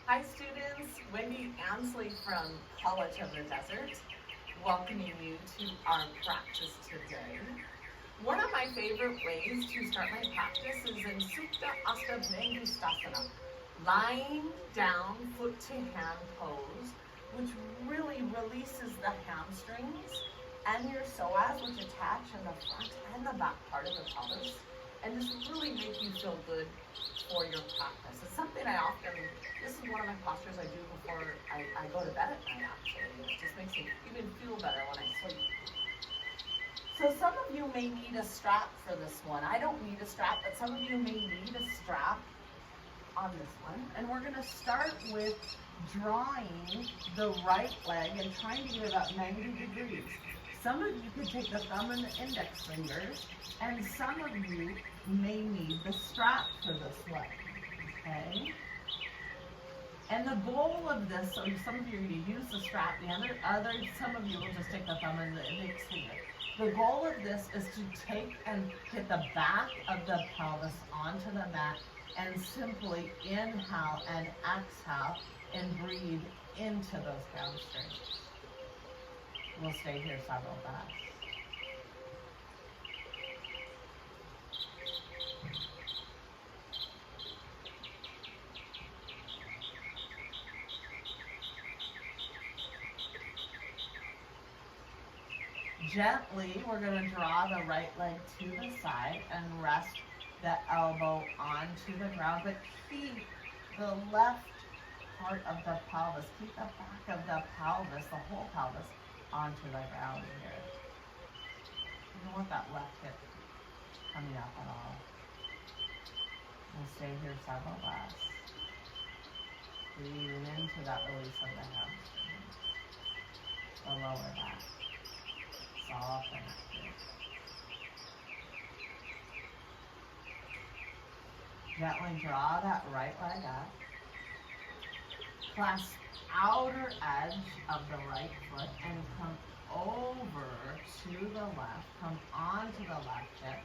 Hi students, Wendy Ansley from College of the Desert, welcoming you to our practice today. One of my favorite ways to start my practice is in Supta Asta Bhangusthasana, lying down foot to hand pose, which really releases the hamstrings and your psoas, which attach in the front and the back part of the pelvis, and just really make you feel good for your practice. It's something this is one of my postures I do before I go to bed at night actually. It just makes me even feel better when I sleep. So some of you may need a strap for this one. I don't need a strap, but some of you may need a strap on this one. And we're gonna start with drawing the right leg and trying to get it about 90 degrees. Some of you could take the thumb and the index fingers, and some of you may need the strap for this leg, okay? And the goal of this, so some of you are going to use the strap, some of you will just take the thumb and the index finger. The goal of this is to take and get the back of the pelvis onto the mat and simply inhale and exhale and breathe into those hamstrings. We'll stay here several breaths. Gently, we're going to draw the right leg to the side and rest the elbow onto the ground, but keep the left part of the pelvis, keep the back of the pelvis, the whole pelvis, onto the ground here. You don't want that left hip coming up at all. We'll stay here several breaths. Breathing into that release of the hamstring. The lower back. Soften it here. Gently draw that right leg up. Clasp outer edge of the right foot and come over to the left. Come onto the left hip.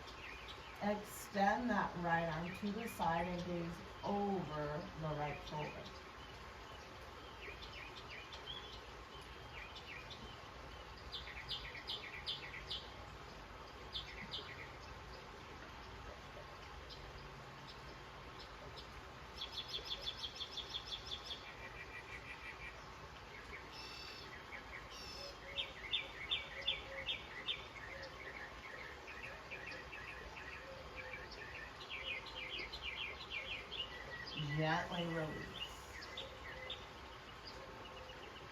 Extend that right arm to the side and gaze over the right shoulder. Gently release.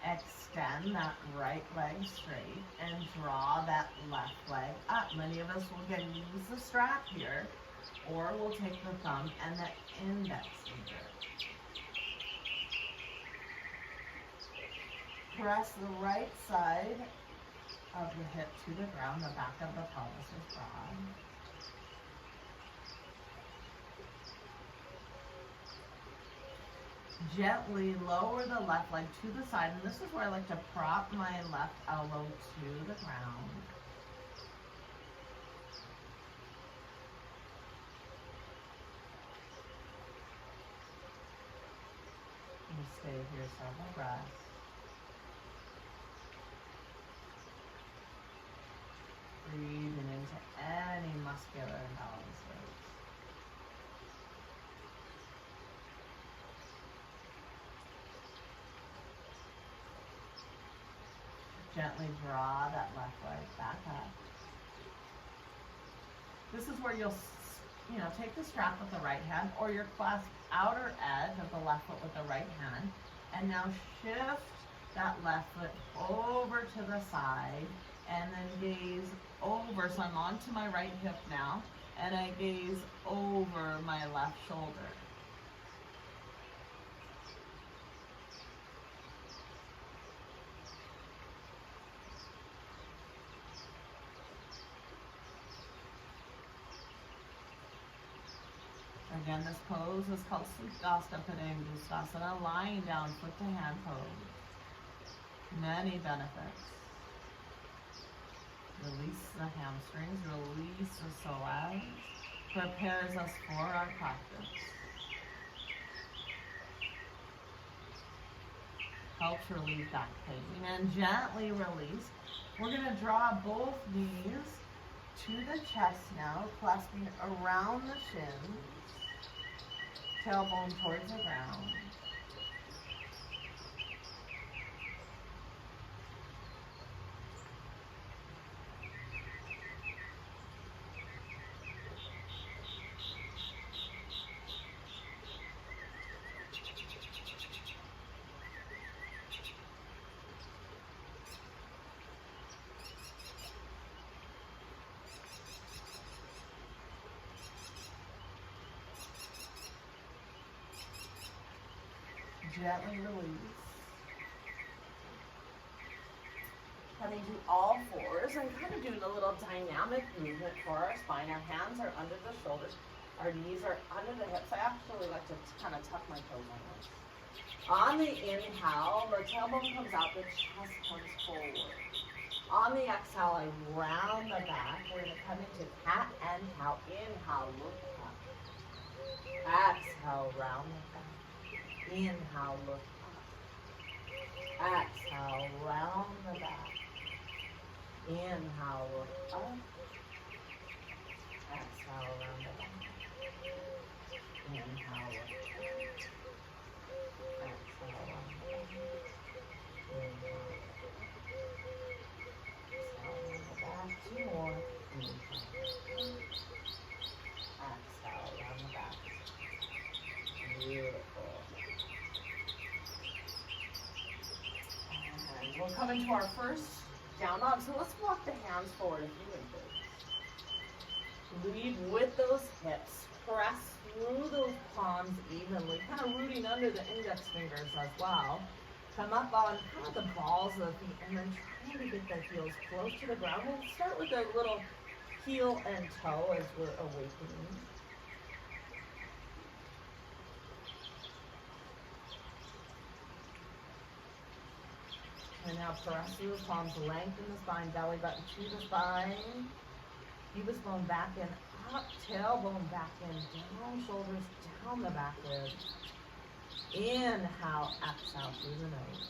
Extend that right leg straight and draw that left leg up. Many of us will again use the strap here, or we'll take the thumb and the index finger. Press the right side of the hip to the ground. The back of the pelvis is broad. Gently lower the left leg to the side, and this is where I like to prop my left elbow to the ground. And stay here several breaths. Breathing into any muscular imbalances. Gently draw that left leg back up. This is where you'll, take the strap with the right hand, or your clasp outer edge of the left foot with the right hand, and now shift that left foot over to the side, and then gaze over. So I'm onto my right hip now, and I gaze over my left shoulder. Again, this pose is called Supta Padangusthasana, lying down foot to hand pose. Many benefits. Release the hamstrings, release the psoas, prepares us for our practice. Helps relieve back pain. And gently release. We're going to draw both knees to the chest now, clasping around the shins, tailbone towards the ground. Gently release. Coming to all fours and kind of doing a little dynamic movement for our spine. Our hands are under the shoulders. Our knees are under the hips. I actually like to kind of tuck my toes in. On the inhale, the tailbone comes out, the chest comes forward. On the exhale, I round the back. We're going to come into cat and cow. Inhale, look up. Exhale, round the back. Inhale, look up. Exhale, round the back. Inhale, look up. Exhale, round the back. Inhale, look up. Exhale, round the back. Inhale, exhale, round the back. Two more. Inhale. Exhale, round the back. Beautiful. We'll come into our first down dog. So let's walk the hands forward if you would. Lead with those hips. Press through those palms evenly, kind of rooting under the index fingers as well. Come up on kind of the balls of the feet and then trying to get the heels close to the ground. We'll start with a little heel and toe as we're awakening. And now press through the palms, lengthen the spine, belly button to the spine. Pelvis bone back and up, tailbone back in, down, shoulders down the back ribs. Inhale, exhale through the nose.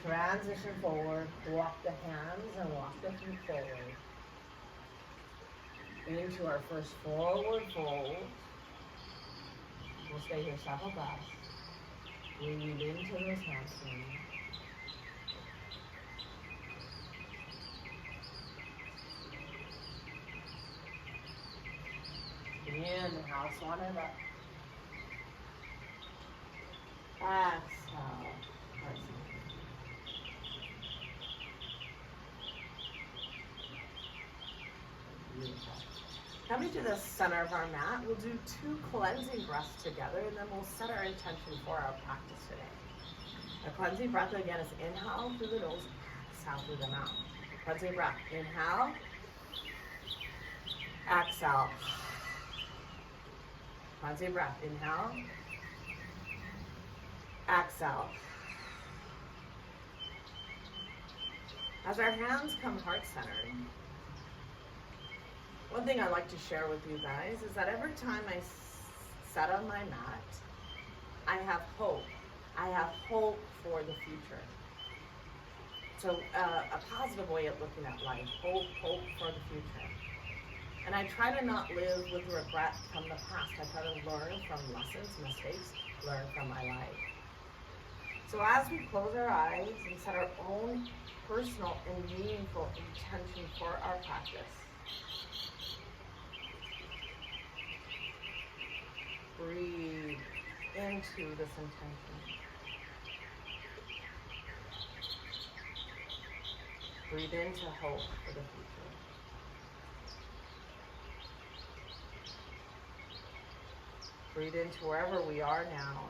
Transition forward, walk the hands and walk the feet forward. Into our first forward fold. We'll stay here several breaths. Breathe into those hamstrings. Inhale, swan it up. Exhale. Beautiful. Coming to the center of our mat, we'll do 2 cleansing breaths together, and then we'll set our intention for our practice today. A cleansing breath again is inhale through the nose, exhale through the mouth. Cleansing breath, inhale, exhale. Cleansing breath, inhale, exhale. As our hands come heart-centered, one thing I like to share with you guys is that every time I set on my mat, I have hope. I have hope for the future. So a positive way of looking at life, hope for the future. And I try to not live with regret from the past. I try to learn from lessons, mistakes, learn from my life. So as we close our eyes and set our own personal and meaningful intention for our practice, breathe into this intention. Breathe into hope for the future. Breathe into wherever we are now,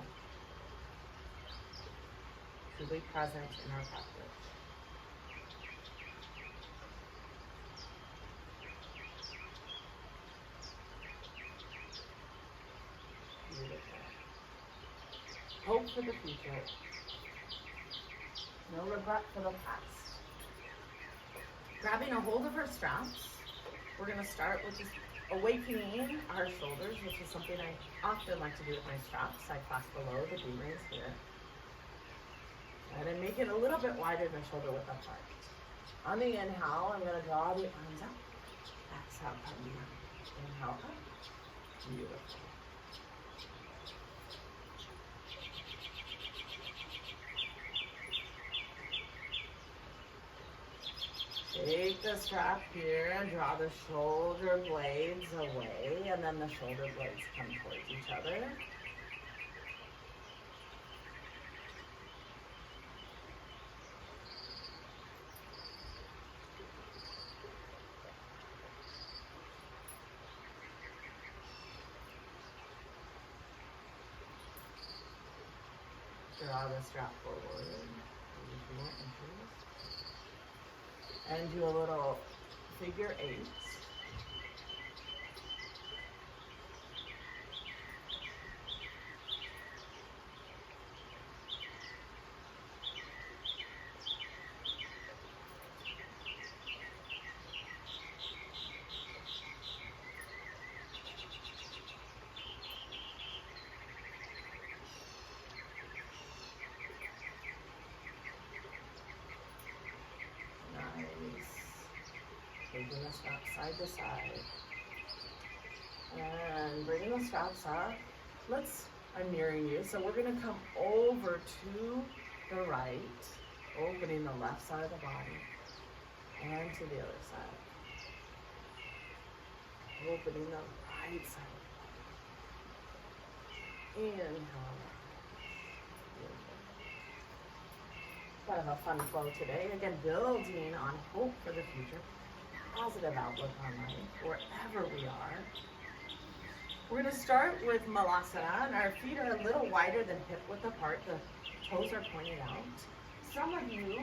truly present in our practice. Hope for the future. No regret for the past. Grabbing a hold of our straps, we're going to start with just awakening our shoulders, which is something I often like to do with my straps. I clasp below the D rings here. And then make it a little bit wider than shoulder width apart. On the inhale, I'm going to draw the arms up. Exhale, come down. Inhale up. Beautiful. Take the strap here and draw the shoulder blades away, and then the shoulder blades come towards each other. Draw the strap forward. And do a little figure 8. Taking the straps side to side. And bringing the straps up. I'm mirroring you. So we're going to come over to the right, opening the left side of the body, and to the other side. Opening the right side of the body. Inhale. Kind of a fun flow today. Again, building on hope for the future. Positive outlook on life, wherever we are. We're going to start with Malasana, and our feet are a little wider than hip width apart. The toes are pointed out. Some of you,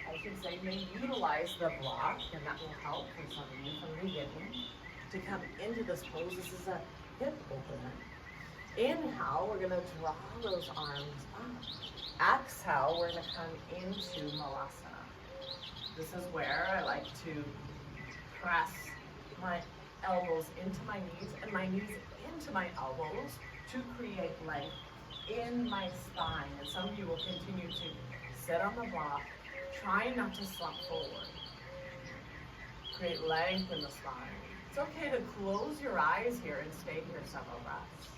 I should say, may utilize the block, and that will help for some of you from the beginning to come into this pose. This is a hip opener. Inhale, we're going to draw those arms up. Exhale, we're going to come into Malasana. This is where I like to press my elbows into my knees and my knees into my elbows to create length in my spine. And some of you will continue to sit on the block, trying not to slump forward. Create length in the spine. It's okay to close your eyes here and stay here several breaths.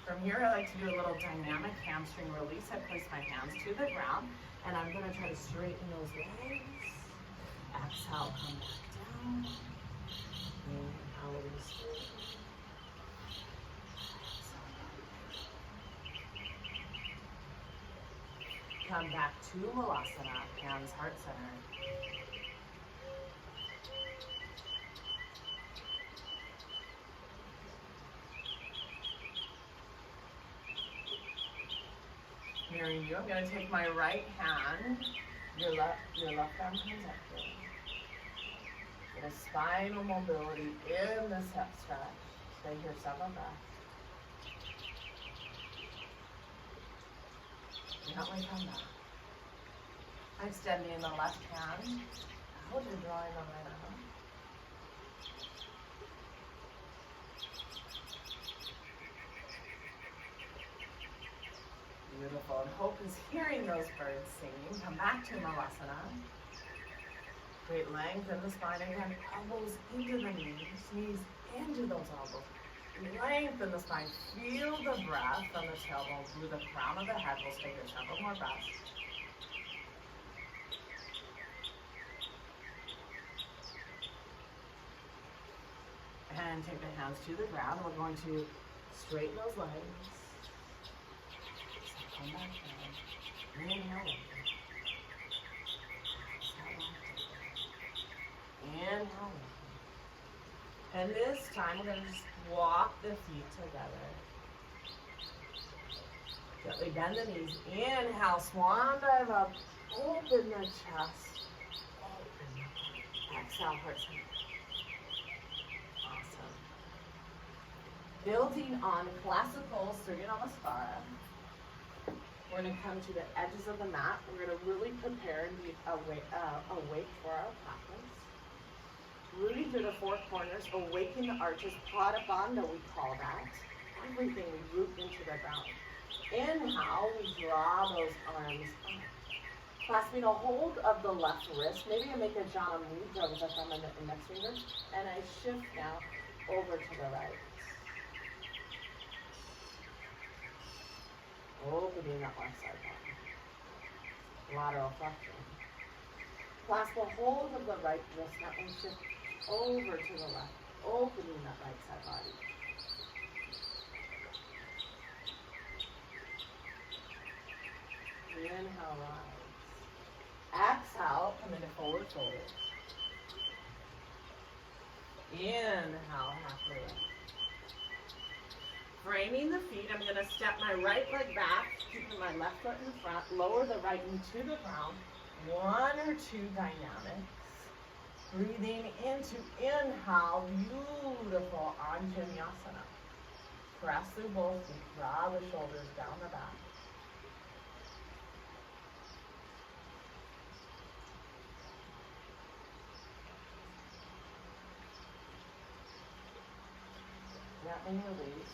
From here, I like to do a little dynamic hamstring release. I place my hands to the ground, and I'm going to try to straighten those legs. Exhale, come back down. Inhale, release. Come back to Malasana, hands heart center. Mirroring you, I'm going to take my right hand, your left arm comes up here. Get a spinal mobility in this hip stretch. Stay here several breaths. Gently come back. Extending the left hand out and drawing the right arm. Beautiful. And hope is hearing those birds singing. Come back to Malasana. Great length in the spine. Again, elbows into the knees into those elbows. Length in the spine. Feel the breath on the tailbone through the crown of the head. We'll stay here several more breaths. And take the hands to the ground. We're going to straighten those legs. Come back down. Inhale. Inhale. And this time we're going to just walk the feet together. Gently bend the knees. Inhale, swan dive up. Open the chest. Open the heart. Exhale, heart center. Awesome. Building on classical Surya Namaskara, we're going to come to the edges of the mat. We're going to really prepare and be awake for our practice. Rooting through the four corners, awaken the arches, Pada Bandha we call that. Everything we root into the ground. Inhale, we draw those arms up. Clasping a hold of the left wrist. Maybe I make a Jana Mudra with the thumb and the index finger. And I shift now over to the right. Opening that left side body. Lateral flexion. Clasp a hold of the right wrist now and shift over to the left. Opening that right side body. Inhale, rise. Exhale, come into forward fold. Inhale, halfway lift. Framing the feet, I'm going to step my right leg back, keeping my left foot in front, lower the right knee to the ground. 1 or 2 dynamics. Breathing into inhale, beautiful Anjaneyasana. Press through both feet, draw the shoulders down the back. Gently release.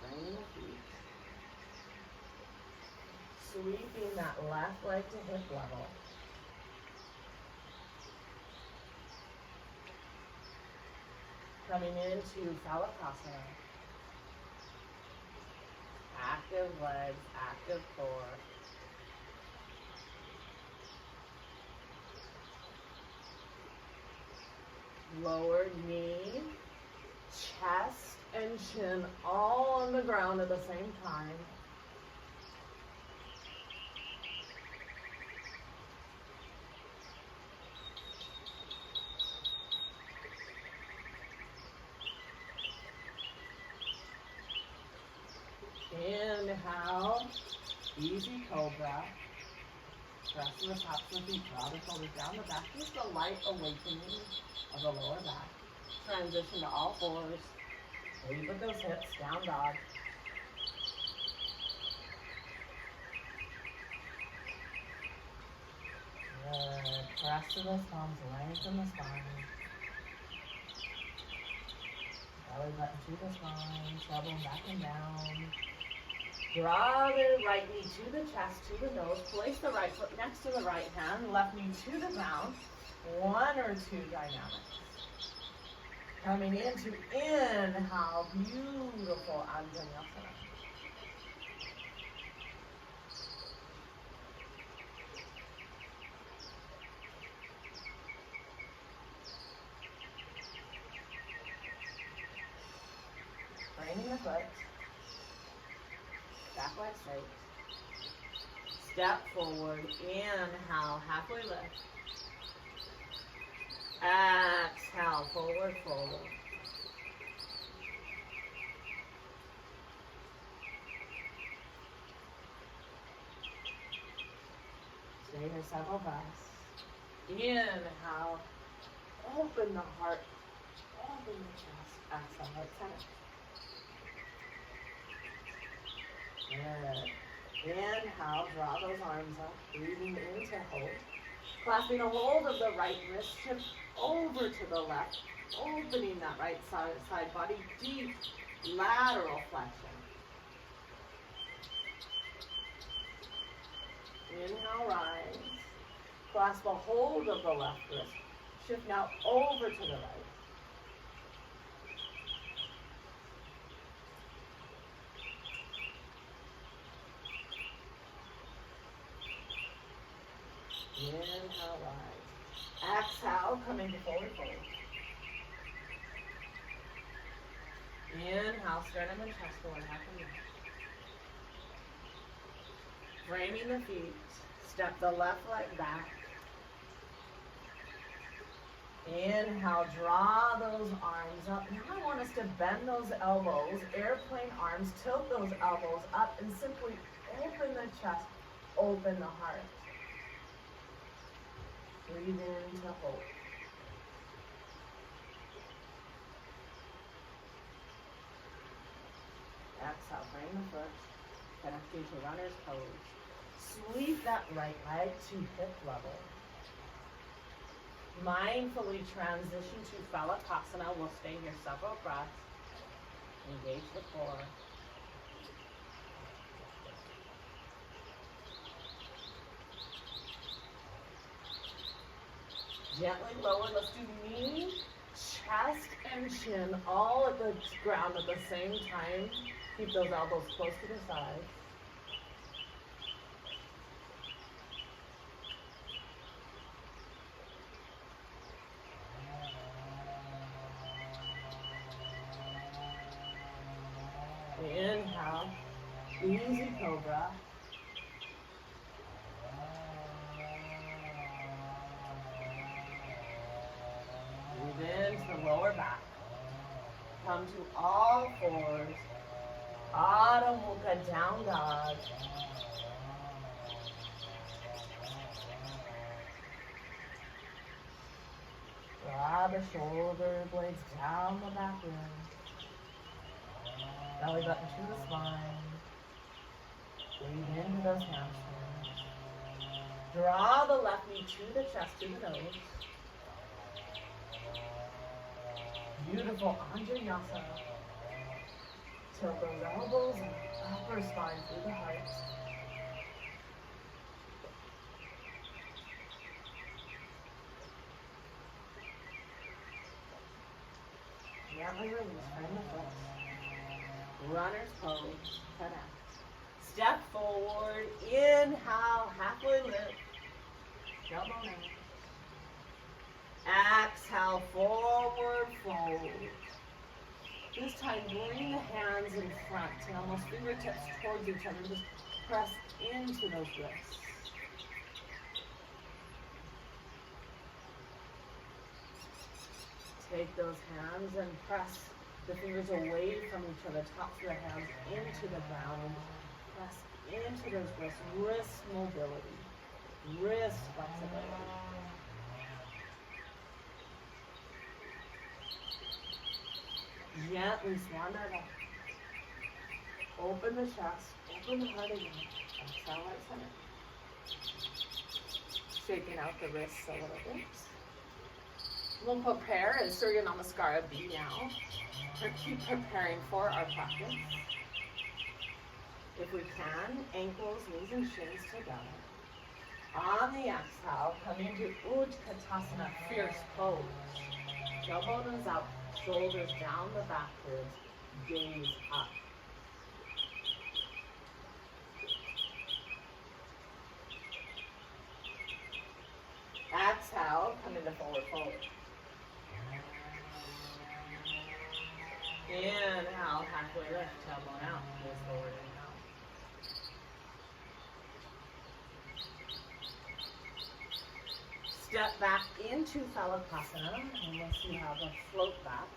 Bring the feet. Sweeping that left leg to hip level. Coming into Phalakasana. Active legs, active core. Lower knee, chest and chin all on the ground at the same time. Inhale, easy cobra. Press the tops of the feet, draw the shoulders down the back. Just a light awakening of the lower back. Transition to all fours. Lead with those hips, down dog. Good. Press to those thumbs, lengthen the spine. Belly button to the spine, tailbone back and down. Draw the right knee to the chest, to the nose. Place the right foot next to the right hand, left knee to the ground. 1 or 2 dynamics. Coming into inhale, beautiful Anjaneyasana. Bringing the foot. Back leg straight. Step forward. Inhale, halfway lift. Exhale, forward fold. Stay here several breaths. Inhale, open the heart, open the chest. Exhale, right center. Good. Inhale, draw those arms up, breathing into hold. Clasping a hold of the right wrist, shift over to the left, opening that right side body, deep lateral flexion. Inhale, rise. Clasp a hold of the left wrist. Shift now over to the right. Inhale, rise. Exhale, come into forward fold. Inhale, sternum and chest forward, half and down. Framing the feet, step the left leg back. Inhale, draw those arms up. Now I want us to bend those elbows, airplane arms, tilt those elbows up, and simply open the chest, open the heart. Breathe in to hold. Exhale, frame the foot. Connecting to runner's pose. Sweep that right leg to hip level. Mindfully transition to Phalakasana. We'll stay here several breaths. Engage the core. Gently lower. Let's do knee, chest, and chin all at the ground at the same time. Keep those elbows close to the sides. Inhale, easy cobra. Breathe into the lower back. Come to all fours. Adho Mukha, down dog. Draw the shoulder blades down the back line. Belly button to the spine. Breathe into those hamstrings. Draw the left knee to the chest, to the nose. Beautiful Anjaneyasana. Tilt those elbows and upper spine through the heart. Gently release, frame the foot. Runner's pose, head out. Step forward, inhale, halfway lift. Elbow down. Exhale, forward fold. This time, bring the hands in front and almost fingertips towards each other. Just press into those wrists. Take those hands and press the fingers away from each other. Tops of the hands into the ground. Press into those wrists. Wrist mobility. Wrist flexibility. Gently swan that up. Open the chest, open the heart again. Exhale, right center. Shaking out the wrists a little bit. We'll prepare as Surya Namaskara B now. To keep preparing for our practice. If we can, ankles, knees, and shins together. On the exhale, come into Utkatasana, fierce pose. Elbows out. Shoulders down the back ribs, gaze up. Exhale, come into forward fold. Inhale, halfway lift, tailbone out, gaze forward, inhale. Step back into Phalakasana, unless you have a float back.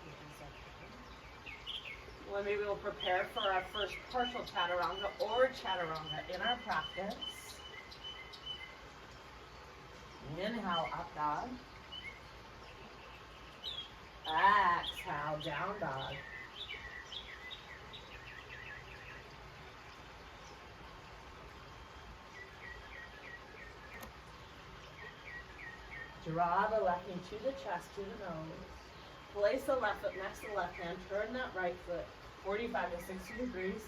Well, maybe we'll prepare for our first partial chaturanga or chaturanga in our practice. Inhale, up dog. Exhale, down dog. Draw the left knee to the chest, to the nose. Place the left foot next to the left hand. Turn that right foot 45 to 60 degrees.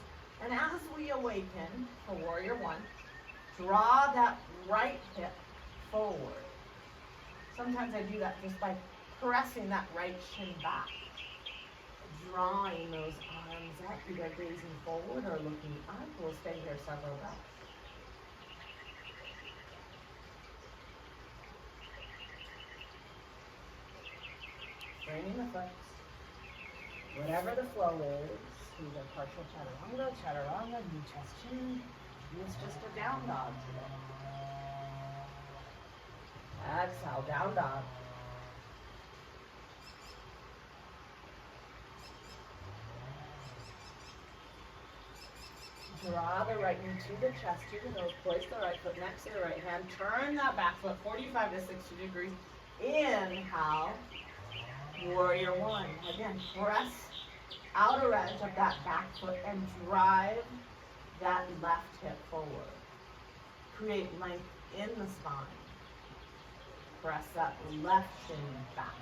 And as we awaken for Warrior One, draw that right hip forward. Sometimes I do that just by pressing that right shin back. Drawing those arms up, either gazing forward or looking up. We'll stay here several breaths. Straining the foot. Whatever the flow is, either partial chaturanga, knee chest chin. It's just a down dog today. Exhale, down dog. Draw the right knee to the chest, to the nose. Place the right foot next to the right hand. Turn that back foot 45 to 60 degrees. Inhale. Warrior One. Again, press outer edge of that back foot and drive that left hip forward. Create length in the spine. Press that left shin back.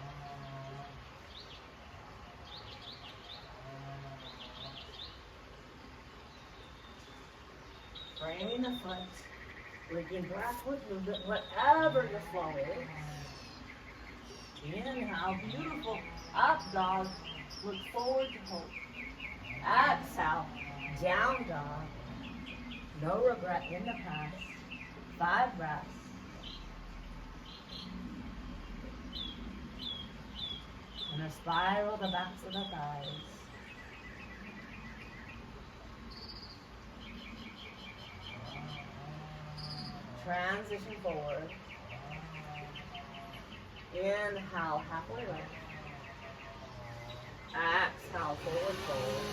Framing the foot. Linking breath with movement, whatever your flow is. Inhale, beautiful. Up dog. Look forward to hope. Exhale, down dog. No regret in the past. 5 breaths. And a spiral the backs of the thighs. Transition forward. Inhale, halfway lift. Exhale, forward fold.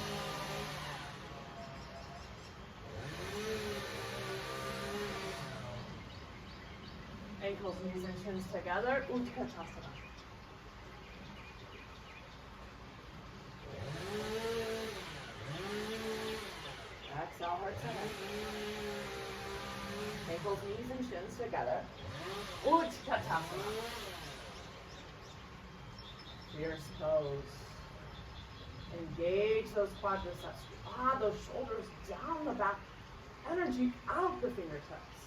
Ankles, knees, and shins together. Utkatasana. Exhale, heart center. Ankles, knees, and shins together. Utkatasana. Fierce pose. Engage those quadriceps. Draw those shoulders down the back. Energy out the fingertips.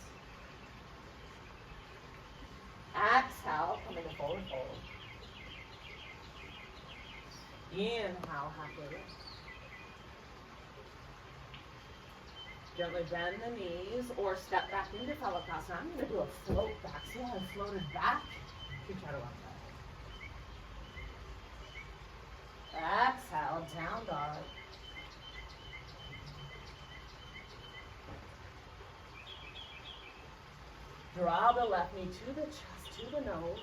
Exhale, coming to forward fold. Inhale, halfway lift. Gently bend the knees or step back into Phalakasana. I'm going to do a float back. See how I floated back? You try to walk that. Exhale, down dog. Draw the left knee to the chest, to the nose.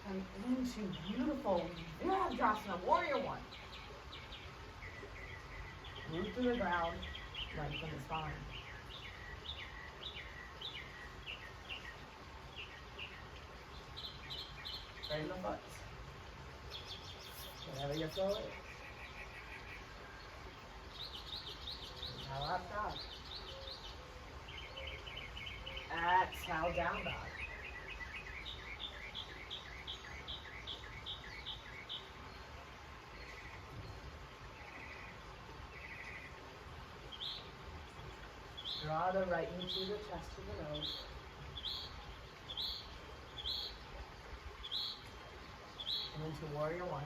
Come into beautiful Virabhadrasana, Warrior One. Root through the ground, lengthen the spine. Straighten the foot. Whatever your flow is. Inhale, up dog. Exhale, down dog. Draw the right knee to the chest, to the nose. And into Warrior One.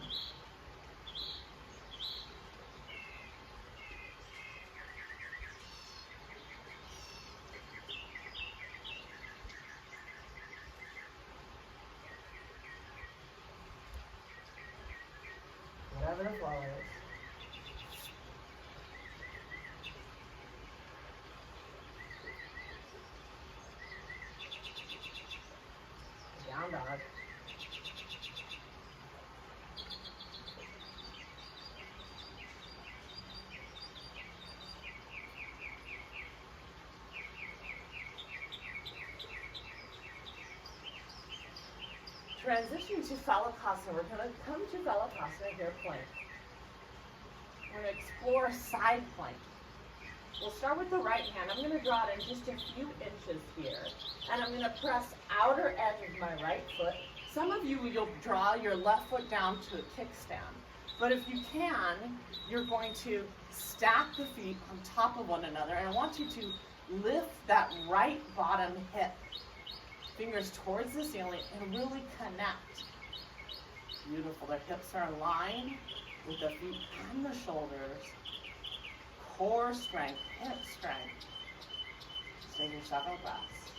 Whatever the flow is. Down dog. Transition to Phalakasana. We're going to come to Phalakasana here, plank. We're going to explore side plank. We'll start with the right hand. I'm going to draw it in just a few inches here. And I'm going to press outer edge of my right foot. Some of you, you'll draw your left foot down to a kickstand. But if you can, you're going to stack the feet on top of one another. And I want you to lift that right bottom hip. Fingers towards the ceiling and really connect. Beautiful. The hips are aligned with the feet and the shoulders. Core strength, hip strength. Just taking several breaths.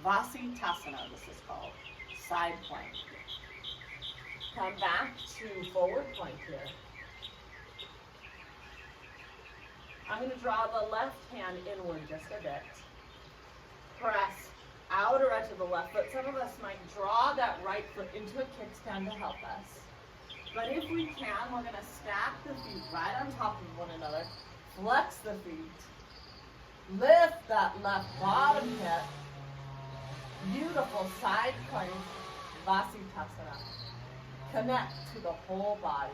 Vasitasana, this is called. Side plank. Come back to forward plank here. I'm going to draw the left hand inward just a bit. Press outer edge of the left foot. Some of us might draw that right foot into a kickstand to help us. But if we can, we're going to stack the feet right on top of one another. Flex the feet. Lift that left bottom hip. Beautiful side plank, Vasitasana. Connect to the whole body.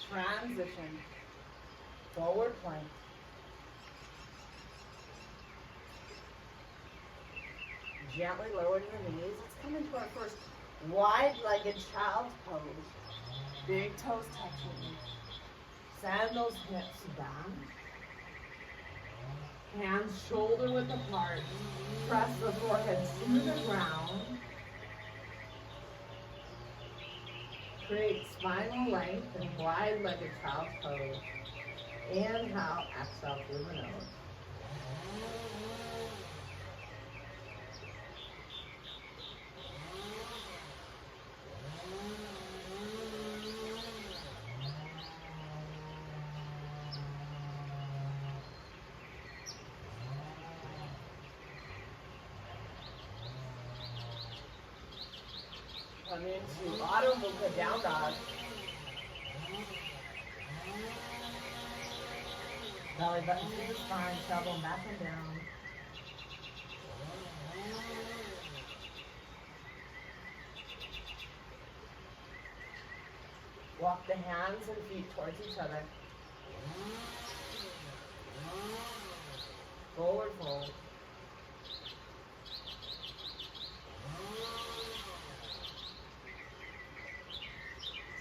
Transition. Forward plank. Gently lowering the knees. Let's come into our first wide-legged child's pose. Big toes touching. Send those hips down. Hands shoulder width apart. Press the forehead to the ground. Create spinal length and wide-legged child's pose. Inhale, exhale through the nose. Come into Adho Mukha down dog. Belly button to the spine, tailbone back and down. Walk the hands and feet towards each other. Forward fold.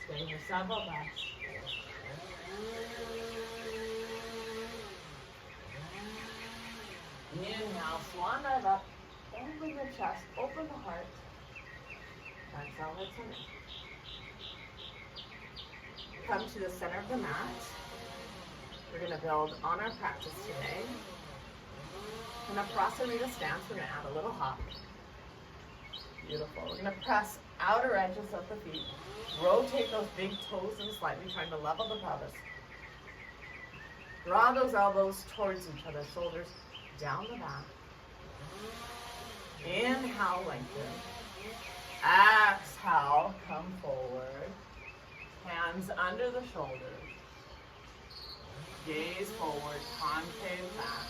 Stay here several breaths. Inhale, swan dive up. Open the chest, open the heart. Exhale, lift it. Come to the center of the mat. We're going to build on our practice today. In a Prasarita stance, we're going to add a little hop. Beautiful. We're going to press outer edges of the feet. Rotate those big toes in slightly, trying to level the pelvis. Draw those elbows towards each other, shoulders down the back. Inhale, lengthen. Exhale, come forward. Hands under the shoulders. Gaze forward, concave back.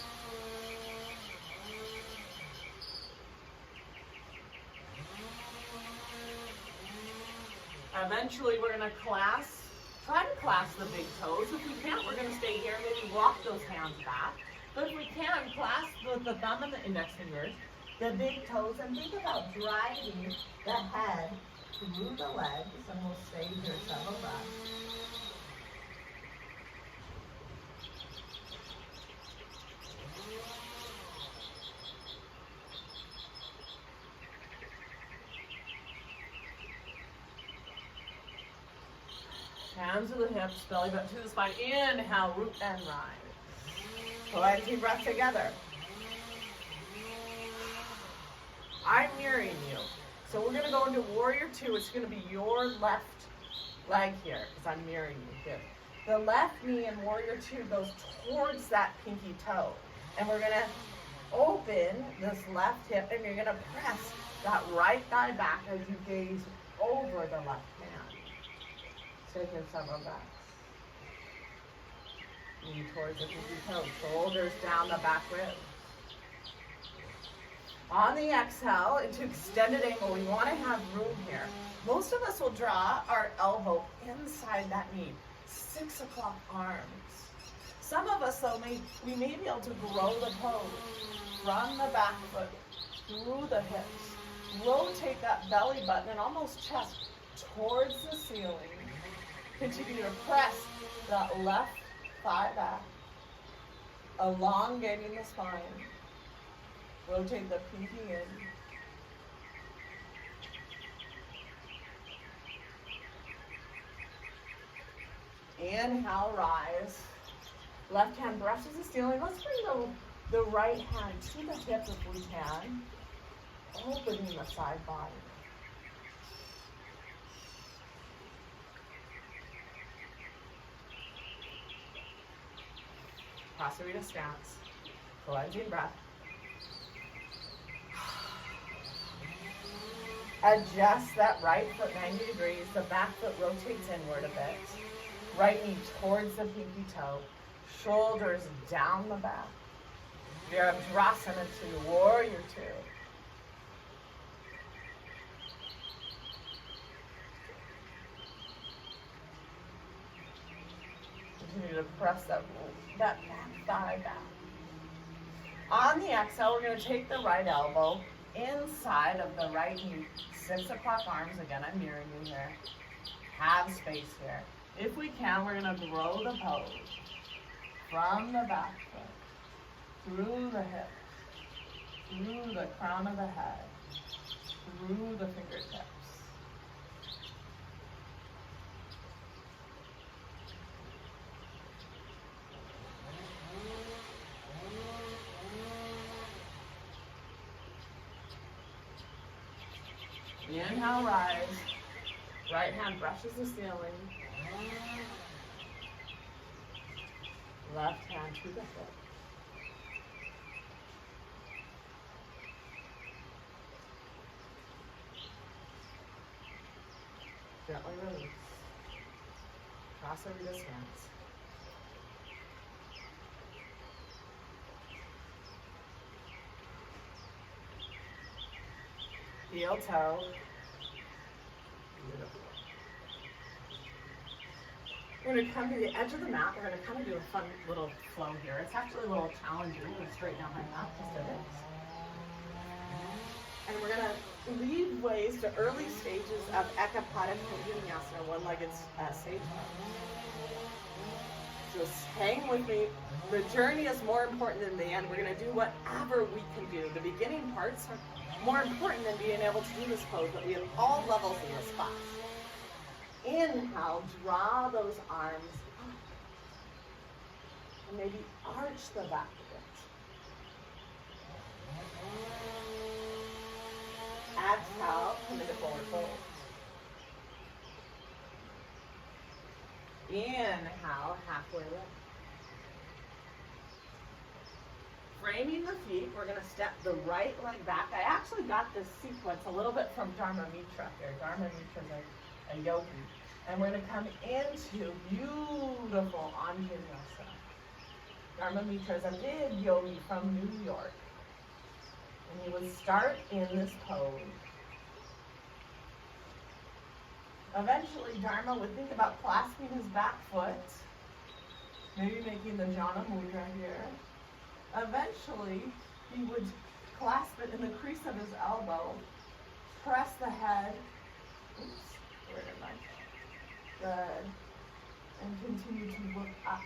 Eventually, we're going to try to clasp the big toes. If we can't, we're going to stay here, maybe walk those hands back. But if we can, clasp with the thumb and the index fingers, the big toes, and think about driving the head through the legs, and we'll stay here several breaths. Hands to the hips, belly button to the spine. Inhale, root and rise. So I deep breath together. I'm mirroring you. So we're going to go into warrior two. It's going to be your left leg here, because I'm mirroring you here. The left knee in warrior two goes towards that pinky toe. And we're going to open this left hip, and you're going to press that right thigh back as you gaze over the left hand. Take in several breaths. Knee towards the pinky toe, shoulders down the back rib. On the exhale, into extended angle, we want to have room here. Most of us will draw our elbow inside that knee. 6 o'clock arms. Some of us, though, we may be able to grow the pose from the back foot through the hips. Rotate that belly button and almost chest towards the ceiling. Continue to press that left thigh back, elongating the spine. Rotate the pinky in. Inhale, rise. Left hand brushes the ceiling. Let's bring the right hand to the hip if we can, opening the side body. Prasarita stance. Cleansing breath. Adjust that right foot 90 degrees. The back foot rotates inward a bit. Right knee towards the pinky toe. Shoulders down the back. Virabhadrasana 2, Warrior 2. Continue to press that back thigh back. On the exhale, we're going to take the right elbow inside of the right knee. 6 o'clock arms. Again, I'm mirroring you here. Have space here. If we can, we're going to grow the pose from the back foot, through the hip, through the crown of the head, through the fingertips. Inhale, rise. Right hand brushes the ceiling. Left hand to the hip. Gently release. Cross over the stance. Heel toe. Beautiful. We're going to come to the edge of the mat. We're going to kind of do a fun little flow here. It's actually a little challenging to straighten out my mat just a bit. And we're going to lead ways to early stages of Ekapada Vinyasa, one-legged sage pose. Just hang with me. The journey is more important than the end. We're going to do whatever we can do. The beginning parts are more important than being able to do this pose, but we have all levels in this class. Inhale, draw those arms up. And maybe arch the back a bit. Exhale, come into forward fold. Inhale, halfway lift. Framing the feet, we're going to step the right leg back. I actually got this sequence a little bit from Dharma Mitra here. Dharma Mitra is a yogi. And we're going to come into beautiful Anjaneyasana. Dharma Mitra is a big yogi from New York. And he would start in this pose. Eventually, Dharma would think about clasping his back foot, maybe making the Jana Mudra here. Eventually, he would clasp it in the crease of his elbow, press the head, where am I? Good, and continue to look up.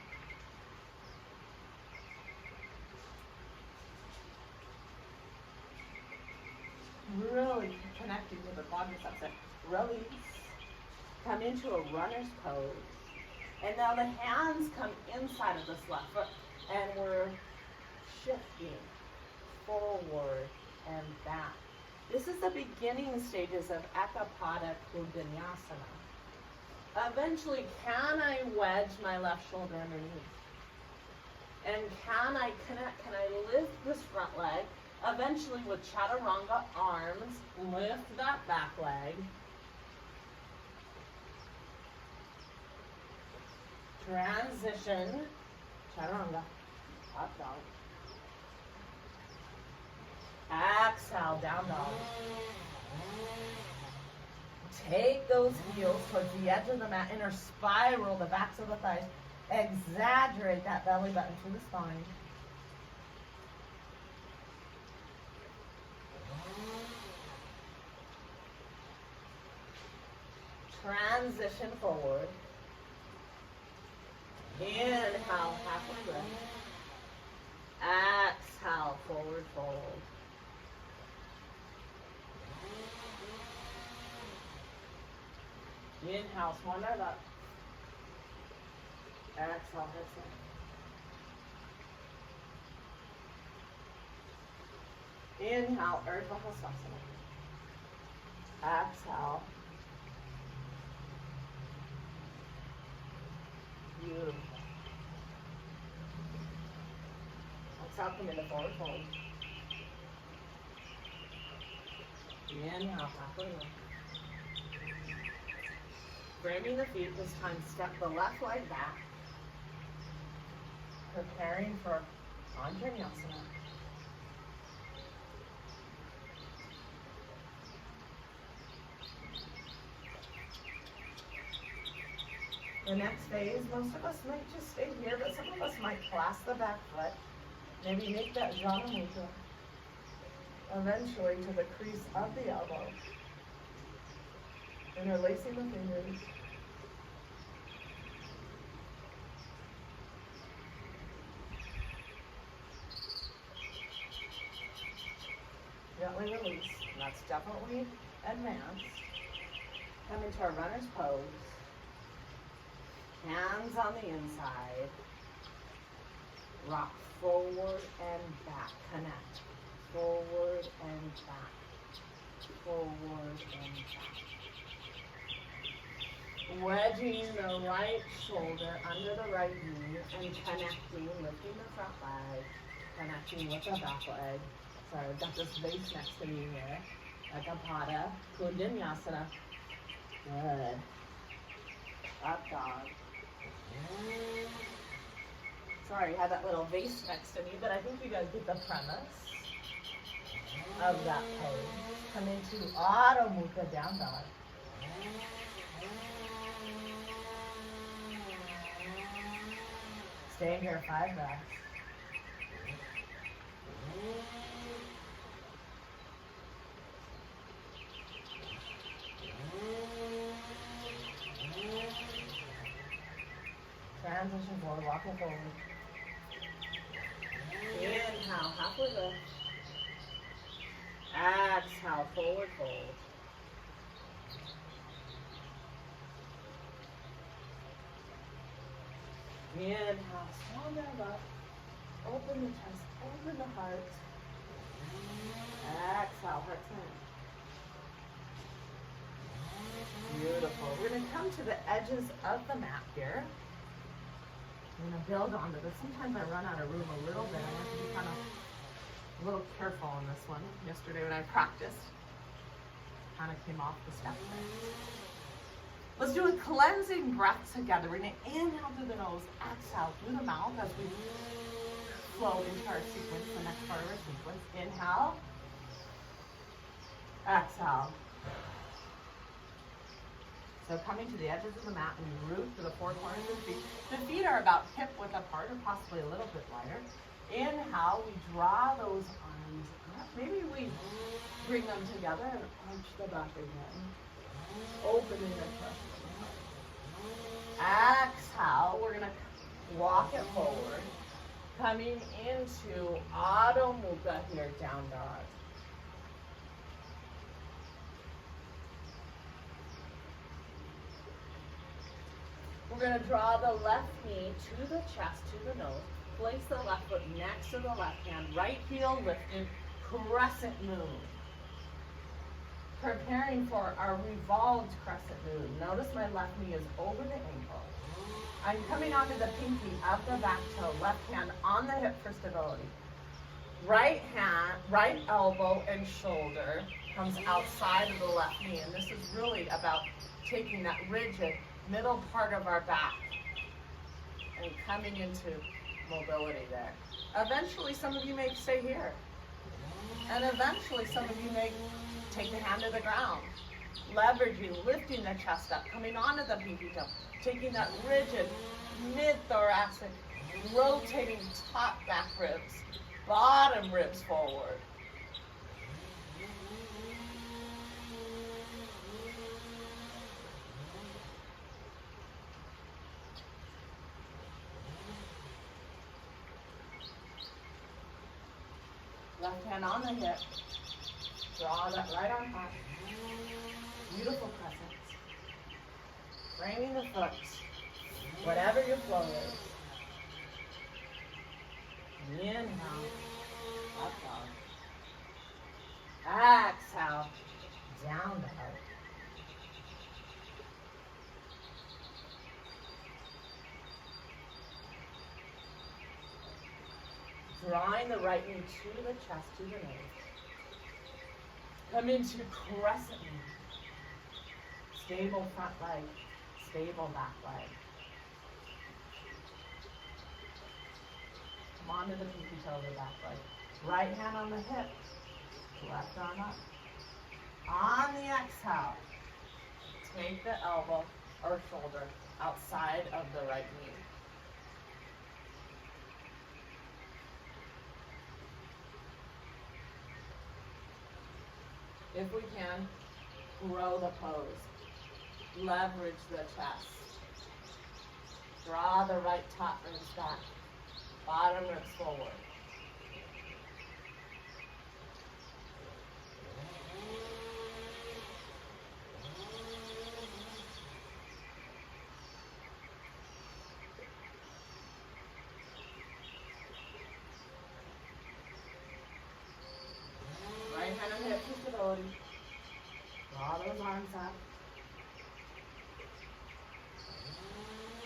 Really connecting to the quadriceps. Release. Come into a runner's pose. And now the hands come inside of this left foot, and we're shifting forward and back. This is the beginning stages of Ekapada Kundanyasana. Eventually, can I wedge my left shoulder underneath? And can I connect? Can I lift this front leg? Eventually, with Chaturanga arms, lift that back leg. Transition, Chaturanga, up dog. Exhale, down dog. Take those heels towards the edge of the mat, inner spiral the backs of the thighs. Exaggerate that belly button to the spine. Transition forward. Inhale, halfway lift. Exhale, forward fold. Inhale, swan dive up. Exhale, head center. Inhale, Urdhva Hastasana. Exhale. Beautiful. Exhale, come into forward fold. Inhale, halfway lift. Framing the feet, this time step the left leg back. Preparing for Anjaneyasana. The next phase, most of us might just stay here, but some of us might clasp the back foot. Maybe make that Jana Mudra. Eventually to the crease of the elbow. Interlacing the fingers. Gently release. And that's definitely advanced. Come into our runner's pose. Hands on the inside. Rock forward and back. Connect. Forward and back. Forward and back. Wedging the right shoulder under the right knee and connecting, lifting the front leg, connecting with the back leg. Sorry, I've got this vase next to me here. Ekapada, Kundanyasana. Good. Up dog. Sorry, I had that little vase next to me, but I think you guys get the premise of that pose. Come into Adho Mukha down dog. Stay here 5 breaths. Transition forward, walking forward. Inhale, halfway lift. Exhale, forward fold. Inhale, small down up. Open the chest, open the heart. Exhale, heart center. Beautiful. We're going to come to the edges of the mat here. I'm going to build onto this. Sometimes I run out of room a little bit. I have to be kind of a little careful on this one. Yesterday when I practiced, kind of came off the step. Let's do a cleansing breath together. We're going to inhale through the nose, exhale through the mouth as we flow into our sequence, the next part of our sequence. Inhale, exhale. So coming to the edges of the mat, we root to the 4 corners of the feet. The feet are about hip width apart or possibly a little bit wider. Inhale, we draw those arms up. Maybe we bring them together and arch the back again. Opening the chest. Exhale, we're going to walk it forward. Coming into Adho Mukha here, down dog. We're going to draw the left knee to the chest, to the nose. Place the left foot next to the left hand. Right heel lifted, crescent moon. Preparing for our revolved crescent moon. Notice my left knee is over the ankle. I'm coming onto the pinky of the back toe, left hand on the hip for stability. Right hand, right elbow and shoulder comes outside of the left knee. And this is really about taking that rigid middle part of our back and coming into mobility there. Eventually, some of you may stay here. And eventually, some of you may take the hand to the ground. Leveraging, lifting the chest up, coming onto the pinky toe, taking that rigid mid-thoracic, rotating top back ribs, bottom ribs forward. Left hand on the hip. Draw that right arm up. Beautiful crescent. Framing the foot. Whatever your flow is. Inhale. Up dog. Exhale. Down dog. Drawing the right knee to the chest, to the nose. Come into crescent knee. Stable front leg, stable back leg. Come onto the pinky toe of the back leg. Right hand on the hip, left arm up. On the exhale, take the elbow or shoulder outside of the right knee. If we can, grow the pose. Leverage the chest. Draw the right top ribs back. Bottom ribs forward. Right hand on hip for stability. Draw those arms up.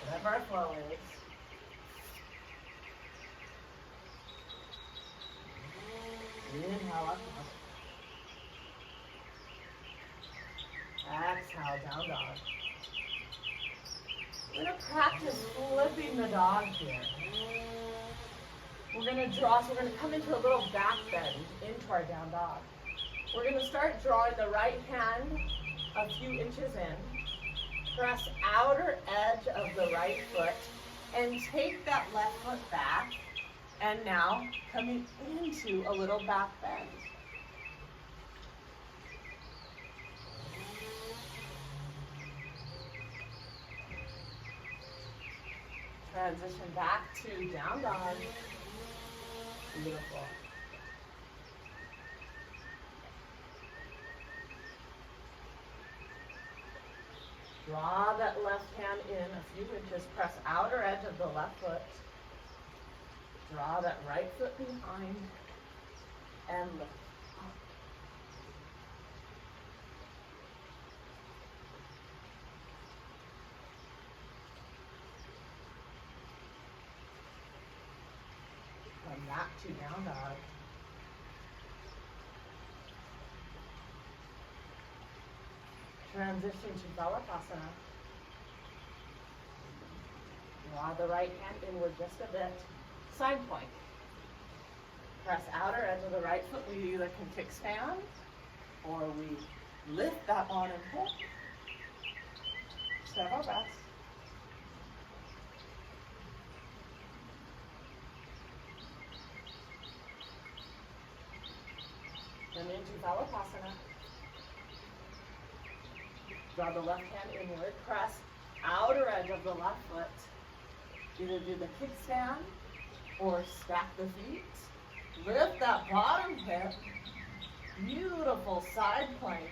Whatever our flow is. Inhale up. Exhale, down dog. We're going to practice flipping the dog here. We're going to draw, so we're going to come into a little back bend into our down dog. We're going to start drawing the right hand a few inches in. Press outer edge of the right foot and take that left foot back. And now coming into a little back bend. Transition back to down dog. Beautiful. Draw that left hand in a few inches. Press outer edge of the left foot. Draw that right foot behind and lift up. Come back to down dog. Transition to Balasana. Draw the right hand inward just a bit. Side plank. Press outer edge of the right foot. We either can kick stand or we lift that bottom hip. Several breaths. Then into Balasana. Draw the left hand inward. Press outer edge of the left foot. Either do the kickstand or stack the feet. Lift that bottom hip. Beautiful side plank.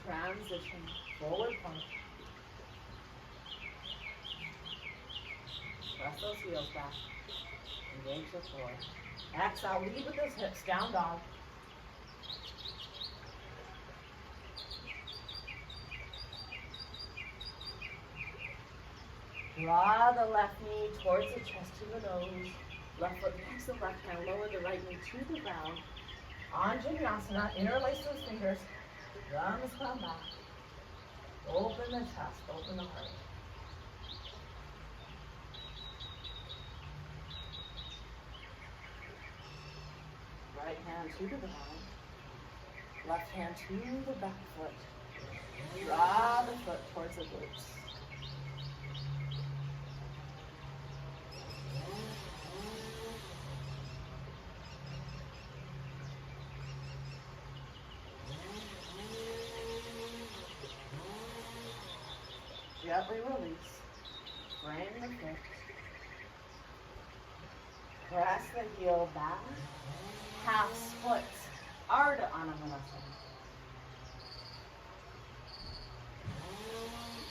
Transition, forward plank. Press those heels back. Engage the floor. Exhale, lead with those hips, down dog. Draw the left knee towards the chest to the nose. Left foot next to the left hand. Lower the right knee to the ground. Anjaneyasana. Interlace those fingers. Thumbs come back. Open the chest. Open the heart. Right hand to the ground. Left hand to the back foot. Draw the foot towards the glutes. Gently release. Frame the foot. Press the heel back. Half splits. Ardha Anandasana.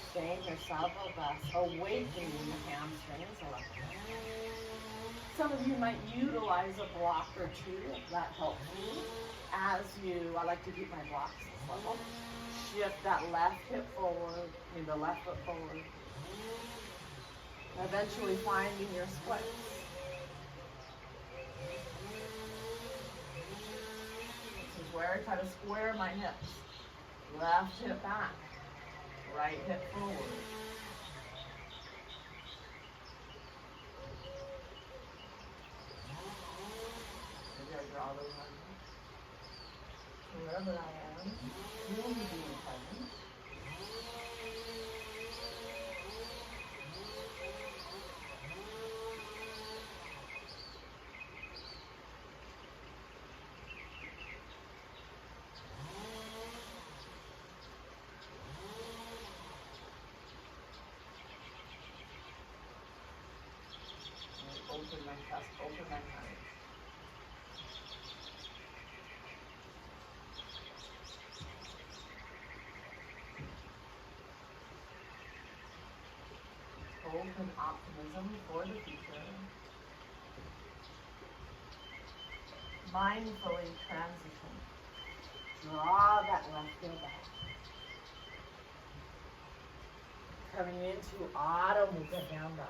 Staying here several breaths. Awakening the hamstrings a little. Some of you might utilize a block or two if that helps you. I like to keep my blocks this level. Shift that left hip forward, the left foot forward. Eventually finding your splits. This is where I try to square my hips. Left hip back, right hip forward. wherever I am, truly being present. Open my chest, open my heart. Open optimism for the future. Mindfully transition. Draw that left heel back. Coming into Adho Mukha down dog.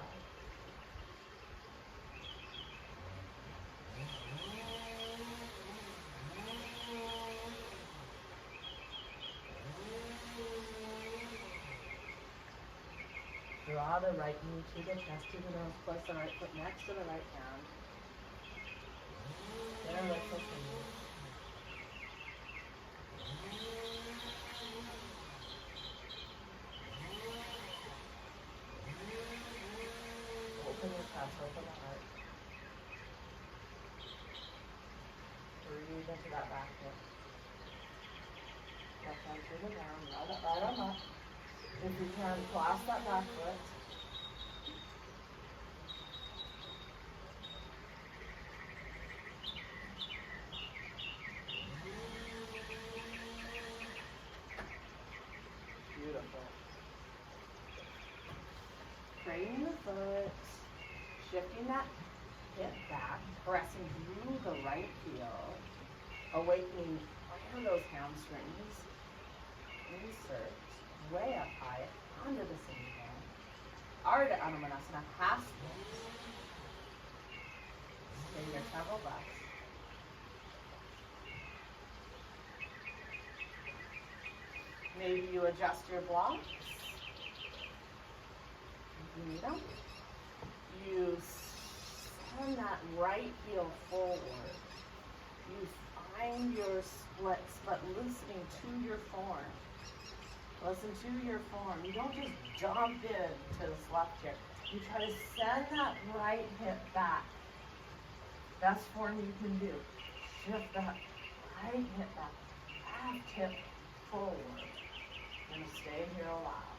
Draw the right knee to the chest, to the nose, place the right foot next to the right hand. There, let's continue. Open your chest, open the heart. Breathe into that back foot. Left hand to the ground, right on up. If you can, clasp that back foot. Beautiful. Straightening the foot, shifting that hip back, pressing through the right heel, awakening under those hamstrings. Insert way up high onto the same hand. Ardha Anumanasana, half split. Stay there several breaths. Maybe you adjust your blocks. If you need them. You send that right heel forward. You find your splits, but listening to your form. Listen to your form. You don't just jump in to this left hip. You try to send that right hip back. Best form you can do. Shift that right hip back. Left hip forward. And stay here a while.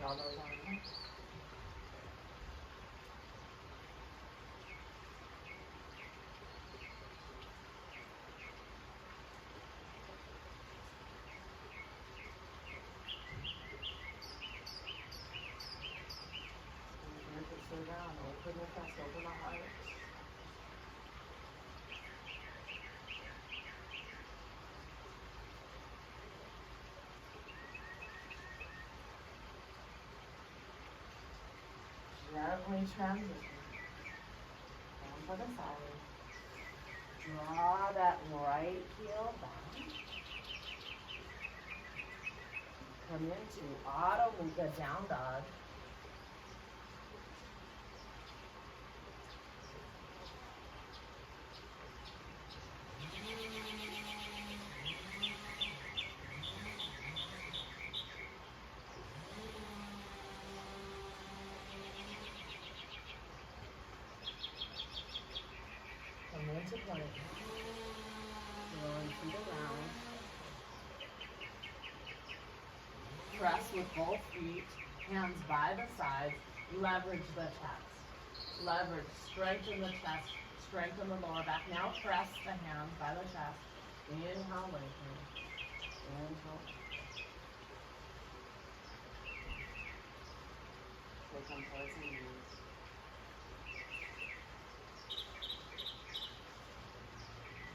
Y'all know what I mean? Slow down, open the chest, open the heart. Gently transition. Down for the side. Draw that right heel back. Come into Adho Mukha down dog. Into plank. Going to the ground. Press with both feet, hands by the sides, leverage the chest. Leverage, strengthen the chest, strengthen the lower back. Now press the hands by the chest. Inhale, lengthen. Inhale. Take some towards the knees.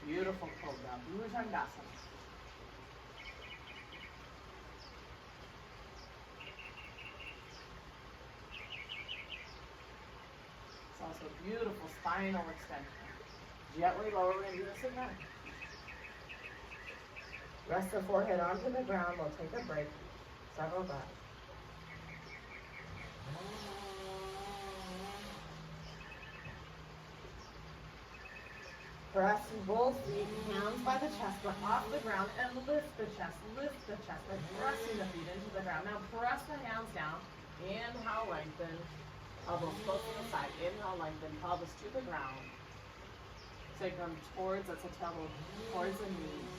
Beautiful cobra, Bhujangasana. It's also beautiful spinal extension. Gently lower into this again. Rest the forehead onto the ground. We'll take a break. Several breaths. Press both feet, hands by the chest, but off the ground, and lift the chest by pressing the feet into the ground. Now press the hands down. Inhale, lengthen. Elbows close to the side. Inhale, lengthen. Pelvis to the ground. Take them towards, that's a tailbone, towards the knees.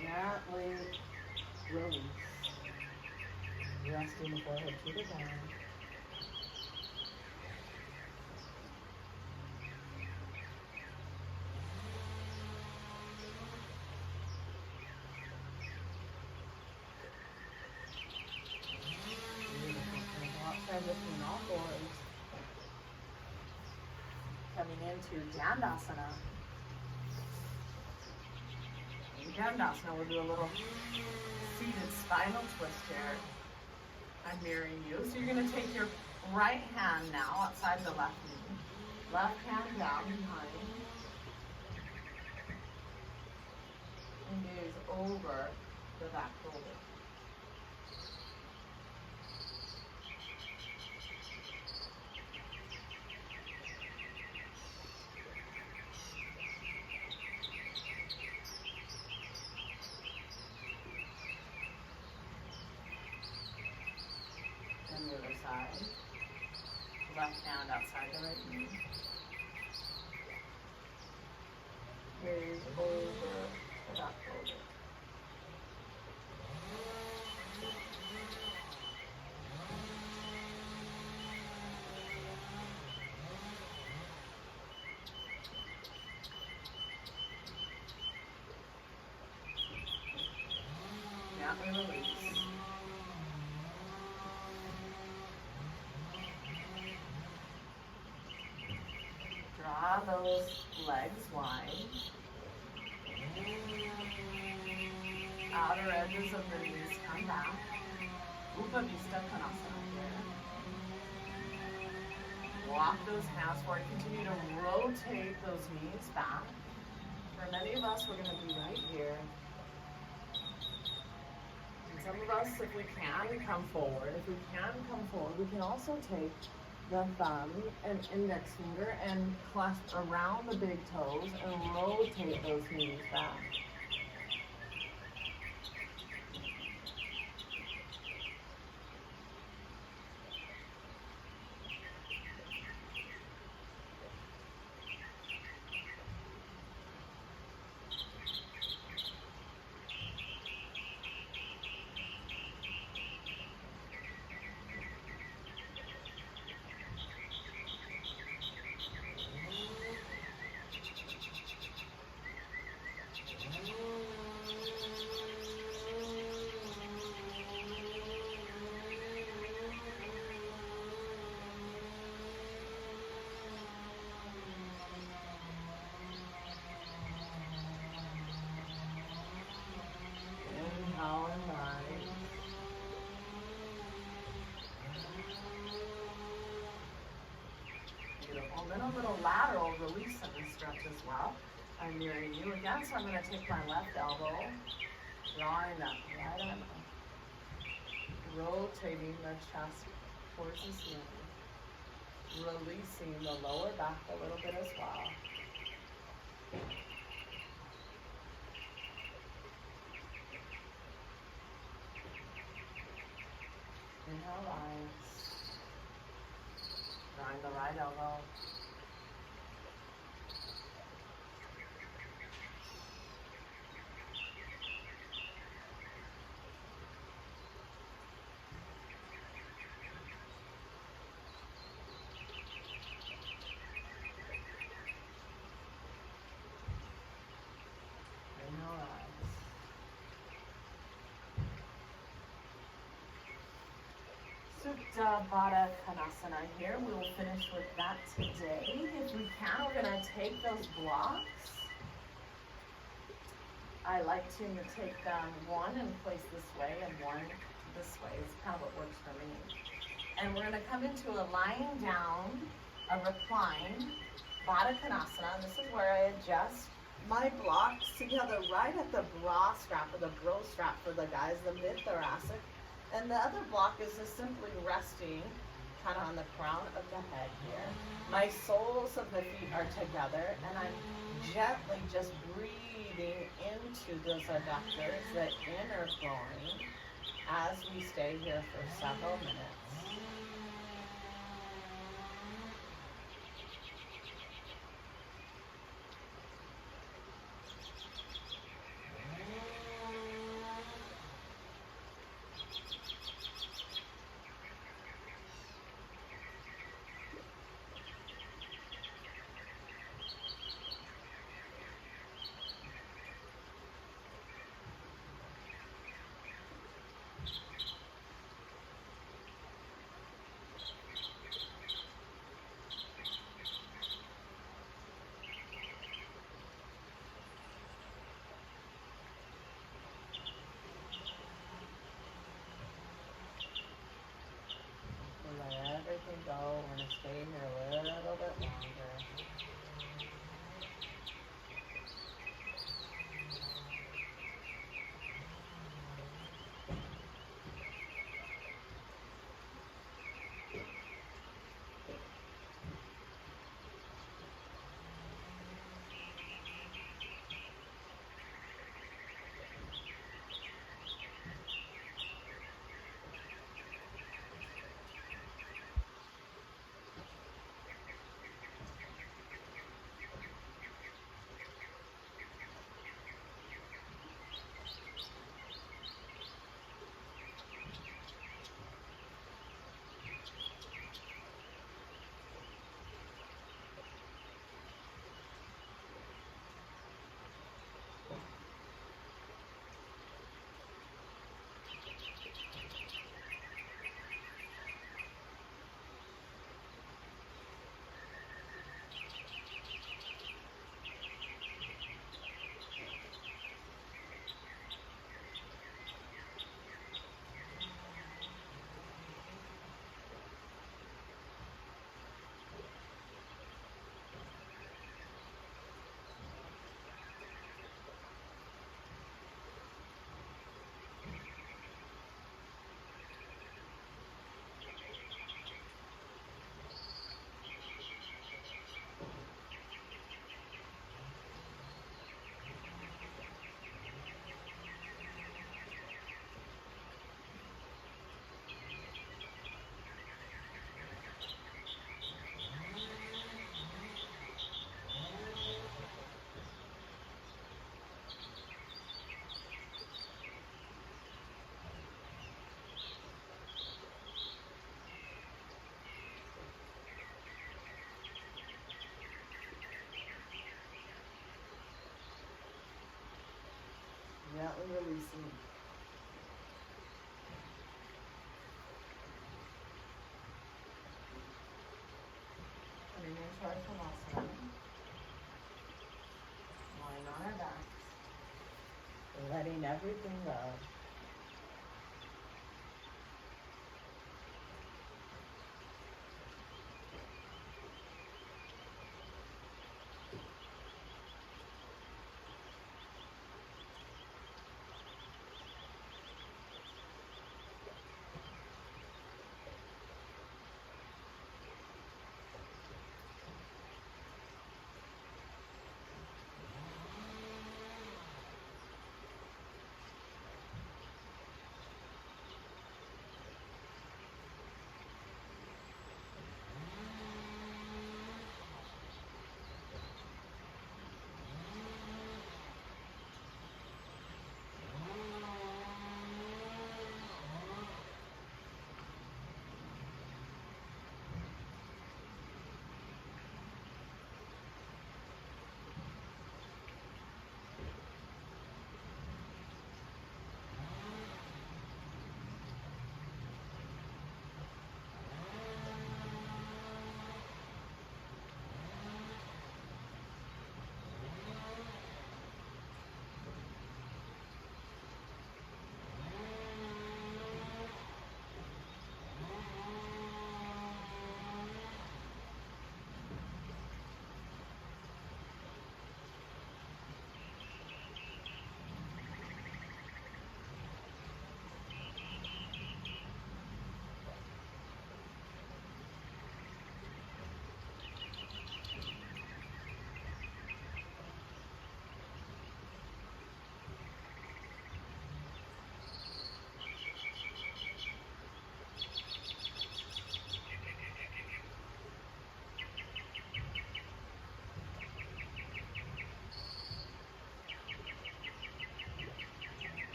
Gently release. Resting the forehead to the ground. Transitioning all fours. Coming into Dandasana. In Dandasana, we'll do a little seated spinal twist here. I'm mirroring you. So you're going to take your right hand now outside the left knee. Left hand down behind. And gaze over the back shoulder. And the other side. Left hand outside the right knee. Gaze over the back shoulder. Gently release. Draw those legs wide. Outer edges of the knees come back. Upavista Konasana here. Walk those hands forward. Continue to rotate those knees back. For many of us, we're going to be right here. And some of us, if we can, come forward. If we can come forward, we can also take the thumb and index finger and clasp around the big toes and rotate those knees back. Inhale and rise. Beautiful. Then a little lateral release of the stretch as well. I'm mirroring you again, so I'm going to take my left elbow, drawing that right arm up, rotating the chest towards the ceiling, releasing the lower back a little bit as well. Inhale, rise. Drawing the right elbow. Inhale, rise. Supta Baddha Konasana here. We will finish with that today. If we can, we're going to take those blocks. I like to take them one and place this way and one this way. It's kind of what works for me. And we're going to come into a lying down a recline Baddha Konasana. And this is where I adjust my blocks together right at the bra strap or the bro strap for the guys, the mid-thoracic. And the other block is just simply resting kind of on the crown of the head here. My soles of the feet are together, and I'm gently just breathing into those adductors, the inner groin, as we stay here for several minutes. Let everything go. We're going to stay here a little bit longer. Gently releasing. Coming into our Shavasana. Lying on our backs. Letting everything go.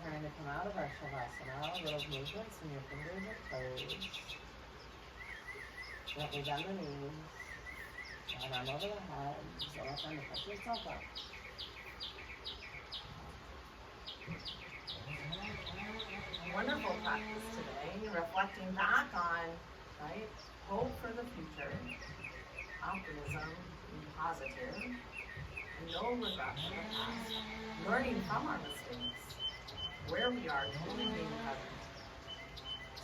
trying to come out of our Shavasana, little movements in your fingers and toes. Gently bend the knees. One arm over the head. So left arm to push yourself up. Wonderful practice today. Reflecting back on, right, hope for the future, optimism, being positive, no regret for the past, learning from our mistakes, where we are, truly being present.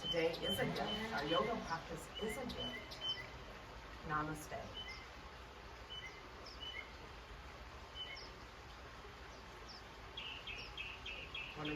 Today is a gift. Our yoga practice is a gift. Namaste.